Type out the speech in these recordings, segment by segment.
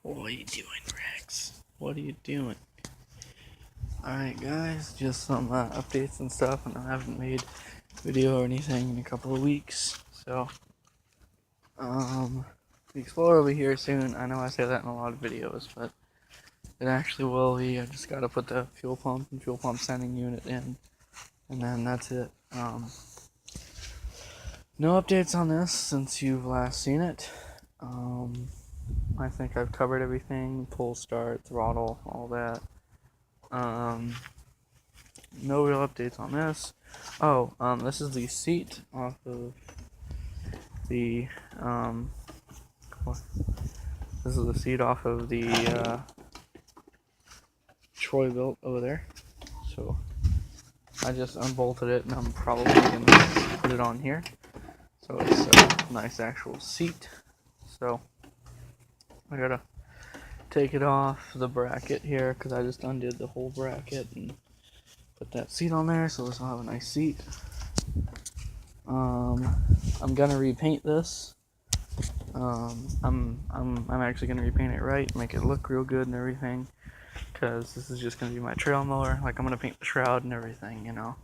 What are you doing, Rex? What are you doing? Alright, guys, just some updates and stuff, and I haven't made a video or anything in a couple of weeks, so, the Explorer will be here soon. I know I say that in a lot of videos, but it actually will be. I just gotta put the fuel pump and fuel pump sending unit in, and then that's it. No updates on this since you've last seen it. I think I've covered everything, pull, start, throttle, all that. No real updates on this. This is the seat off of the, this is the seat off of the, Troy-Bilt over there. So, I just unbolted it and I'm probably going to put it on here. So it's a nice actual seat. So, I gotta take it off the bracket here because I just undid the whole bracket and put that seat on there, so this will have a nice seat. I'm gonna repaint this. I'm actually gonna repaint it right, make it look real good and everything, because this is just gonna be my trail mower. Like, I'm gonna paint the shroud and everything, you know.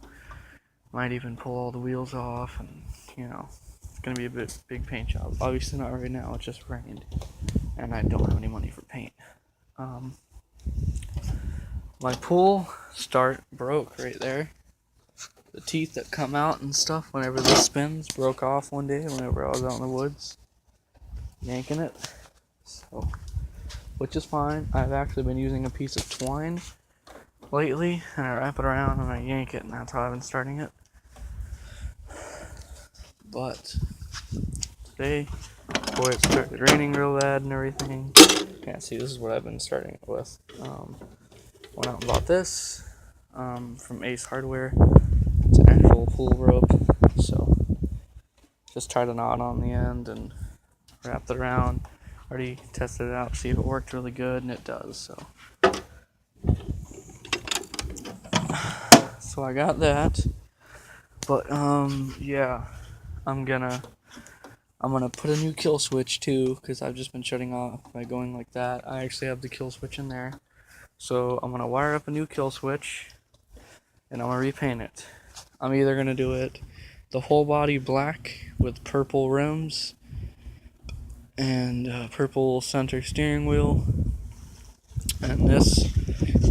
Might even pull all the wheels off, and you know, it's gonna be a big paint job. Obviously not right now, it just rained, and I don't have any money for paint. My pull start broke right there. The teeth that come out and stuff whenever this spins broke off one day whenever I was out in the woods yanking it. So, which is fine. I've actually been using a piece of twine lately, and I wrap it around and I yank it, and that's how I've been starting it. But today, before it started raining real bad and everything, can't see, this is what I've been starting it with. Went out and bought this from Ace Hardware. It's an actual pull rope, so just tied a knot on the end and wrapped it around. Already tested it out, see if it worked really good, and it does. So I got that, but yeah, I'm gonna put a new kill switch too, because I've just been shutting off by going like that. I actually have the kill switch in there, so I'm gonna wire up a new kill switch, and I'm gonna repaint it. I'm either gonna do it the whole body black with purple rims and purple center steering wheel and this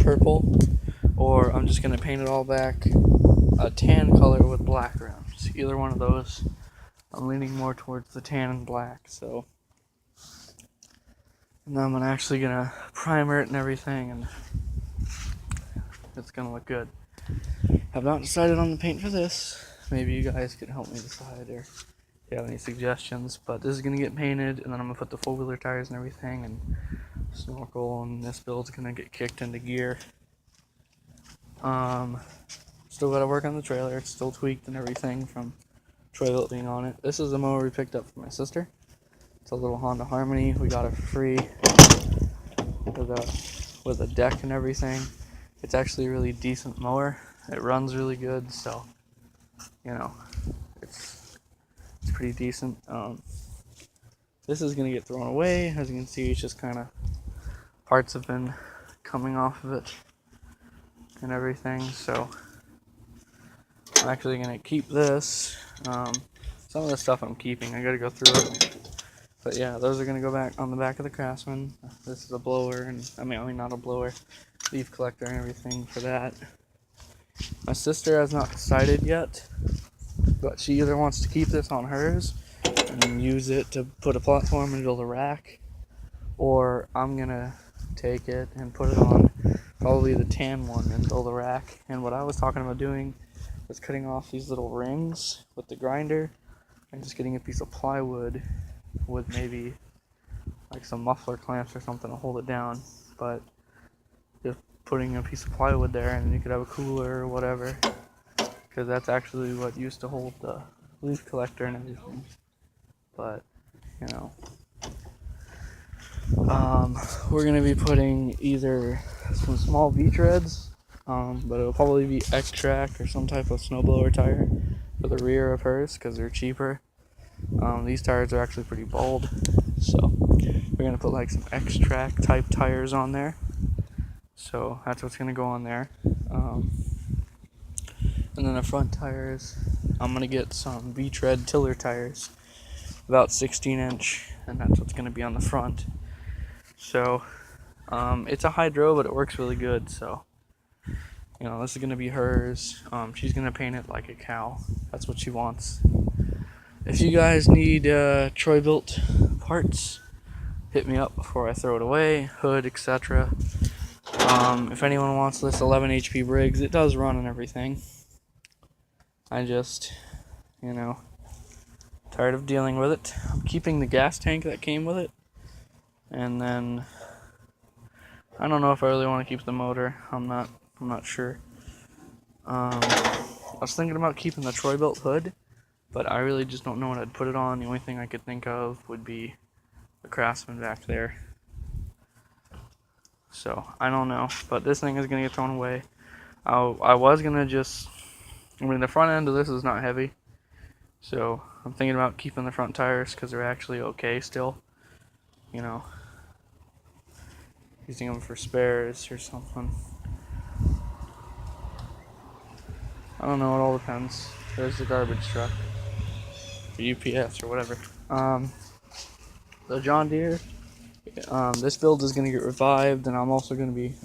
purple, or I'm just gonna paint it all back a tan color with black rims. Either one of those. I'm leaning more towards the tan and black, so, and then I'm actually gonna primer it and everything, and it's gonna look good. Have not decided on the paint for this. Maybe you guys can help me decide, or if you have any suggestions. But this is gonna get painted, and then I'm gonna put the 4-wheeler tires and everything, and snorkel, and this build's gonna get kicked into gear. Still gotta work on the trailer. It's still tweaked and everything from Troy-Bilt being on it. This is a mower we picked up from my sister. It's a little Honda Harmony. We got it for free with a deck and everything. It's actually a really decent mower. It runs really good, so you know, it's pretty decent. This is gonna get thrown away. As you can see, it's just kind of parts have been coming off of it and everything. So I'm actually gonna keep this. Some of the stuff I'm keeping. I gotta go through it. But yeah, those are gonna go back on the back of the Craftsman. This is a blower, and I mean not a blower, leaf collector and everything for that. My sister has not decided yet, but she either wants to keep this on hers and use it to put a platform and build a rack, or I'm gonna take it and put it on probably the tan one and build a rack. And what I was talking about doing was cutting off these little rings with the grinder and just getting a piece of plywood with maybe like some muffler clamps or something to hold it down, but just putting a piece of plywood there, and you could have a cooler or whatever, because that's actually what used to hold the leaf collector and everything. But you know, we're gonna be putting either some small V-treads, but it'll probably be X-Track or some type of snowblower tire for the rear of hers because they're cheaper. These tires are actually pretty bald, So we're gonna put like some X-Track type tires on there. So that's what's gonna go on there. And then the front tires, I'm gonna get some V-Tread Tiller tires, about 16-inch, and that's what's gonna be on the front. So it's a hydro, but it works really good. So this is gonna be hers. She's gonna paint it like a cow. That's what she wants. If you guys need Troy-Bilt parts, hit me up before I throw it away. Hood, etc. If anyone wants this 11 HP Briggs, it does run and everything. I just, tired of dealing with it. I'm keeping the gas tank that came with it. And then, I don't know if I really want to keep the motor. I'm not sure. I was thinking about keeping the Troy-Bilt hood, but I really just don't know what I'd put it on. The only thing I could think of would be the Craftsman back there. So, I don't know. But this thing is going to get thrown away. I was going to the front end of this is not heavy. So, I'm thinking about keeping the front tires because they're actually okay still. Using them for spares or something. I don't know, it all depends. There's the garbage truck. Or UPS or whatever. The John Deere. This build is going to get revived, and I'm also going to be,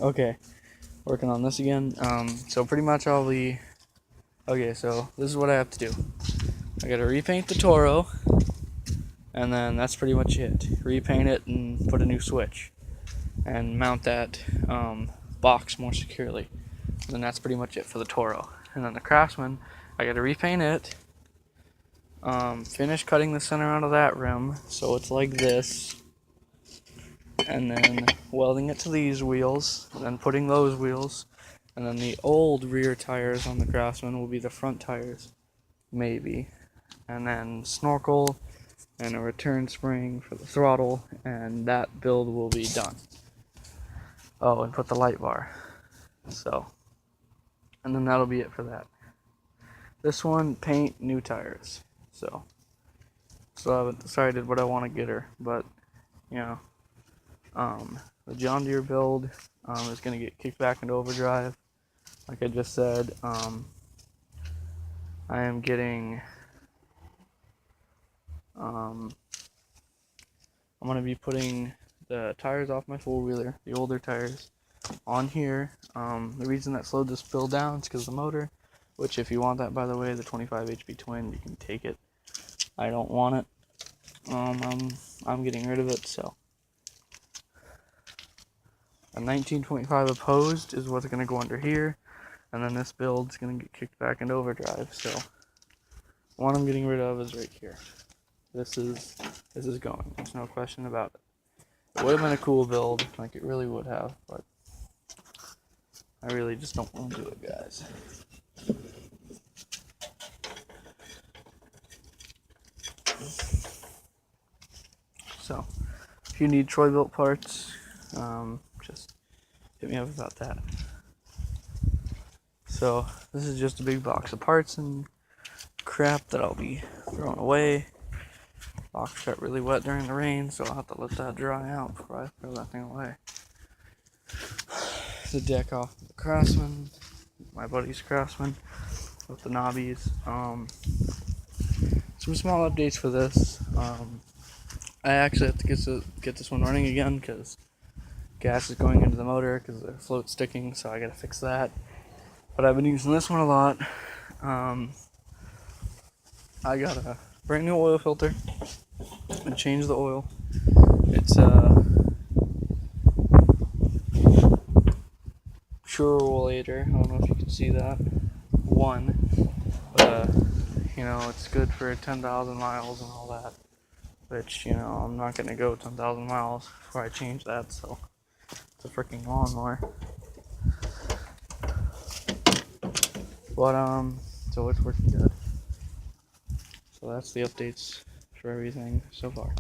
working on this again. So pretty much I'll be, so this is what I have to do. I got to repaint the Toro, and then that's pretty much it. Repaint it and put a new switch, and mount that box more securely. And then that's pretty much it for the Toro. And then the Craftsman, I got to repaint it, finish cutting the center out of that rim so it's like this, and then welding it to these wheels, and then putting those wheels, and then the old rear tires on the Craftsman will be the front tires, maybe, and then snorkel and a return spring for the throttle, and that build will be done. Oh, and put the light bar. So, and then that'll be it for that. This one, paint, new tires. So I haven't decided what I want to get her, but the John Deere build is going to get kicked back into overdrive. Like I just said, I am getting, I'm going to be putting the tires off my four-wheeler, the older tires, on here. The reason that slowed this build down is because of the motor, which if you want that, by the way, the 25 HP twin, you can take it. I don't want it. I'm getting rid of it, so. A 1925 opposed is what's going to go under here, and then this build's going to get kicked back into overdrive, so. One I'm getting rid of is right here. This is going. There's no question about it. It would have been a cool build, like it really would have, but I really just don't want to do it, guys. So, if you need Troy-Bilt parts, just hit me up about that. So, this is just a big box of parts and crap that I'll be throwing away. Box got really wet during the rain, so I'll have to let that dry out before I throw that thing away. The deck off the Craftsman, my buddy's Craftsman, with the knobbies. Some small updates for this. I actually have to get this one running again because gas is going into the motor because the float's sticking, so I gotta fix that. But I've been using this one a lot. I got a brand new oil filter and changed the oil. It's Purolator. I don't know if you can see that. But it's good for 10,000 miles and all that. Which, I'm not gonna go 10,000 miles before I change that, so it's a freaking lawnmower. But, so it's working good. So that's the updates for everything so far.